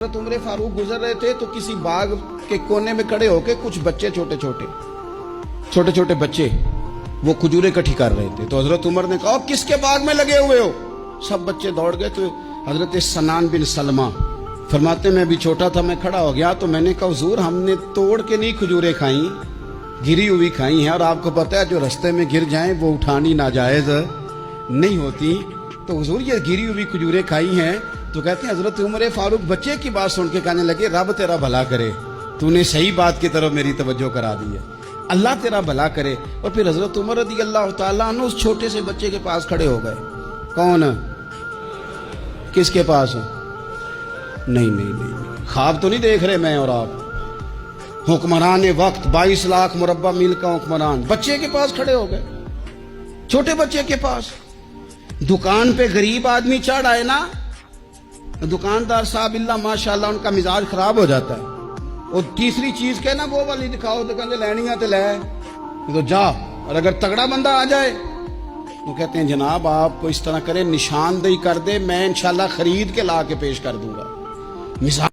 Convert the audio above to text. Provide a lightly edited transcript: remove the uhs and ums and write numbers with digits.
حضرت عمر فاروق گزر رہے تھے تو کسی باغ کے کونے میں کھڑے ہو کے کچھ بچے چھوٹے چھوٹے بچے وہ کھجوریں اکٹھی کر رہے تھے. تو حضرت عمر نے کہا کس کے باغ میں لگے ہوئے ہو؟ سب بچے دوڑ گئے. تو حضرت سنان بن سلمہ فرماتے میں بھی چھوٹا تھا, میں کھڑا ہو گیا تو میں نے کہا حضور ہم نے توڑ کے نہیں کھجوریں کھائیں, گری ہوئی کھائی ہیں, اور آپ کو پتہ ہے جو رستے میں گر جائیں وہ اٹھانی ناجائز نہیں ہوتی. تو حضور یہ گری ہوئی کھجوریں کھائی ہیں. تو کہتے ہیں حضرت عمر فاروق بچے کی بات سن کے کہنے لگے رب تیرا بھلا کرے, تو نے صحیح بات کی طرف میری توجہ کرا دی ہے, اللہ تیرا بھلا کرے. اور پھر حضرت عمر رضی اللہ تعالیٰ عنہ اس چھوٹے سے بچے کے پاس کھڑے ہو گئے. کون؟ کس کے پاس؟ نہیں, خواب تو نہیں دیکھ رہے میں اور آپ. حکمران وقت 22 لاکھ مربع میل کا حکمران بچے کے پاس کھڑے ہو گئے, چھوٹے بچے کے پاس. دکان پہ غریب آدمی چڑھ آئے نا, دکاندار صاحب اللہ ماشاءاللہ ان کا مزاج خراب ہو جاتا ہے. اور تیسری چیز کہنا وہ والی دکھاؤ تو کہتے لینیاں تے لے تو جا. اور اگر تگڑا بندہ آ جائے تو کہتے ہیں جناب آپ کو اس طرح کریں نشاندہی کر دے, میں انشاءاللہ خرید کے لا کے پیش کر دوں گا. مزاج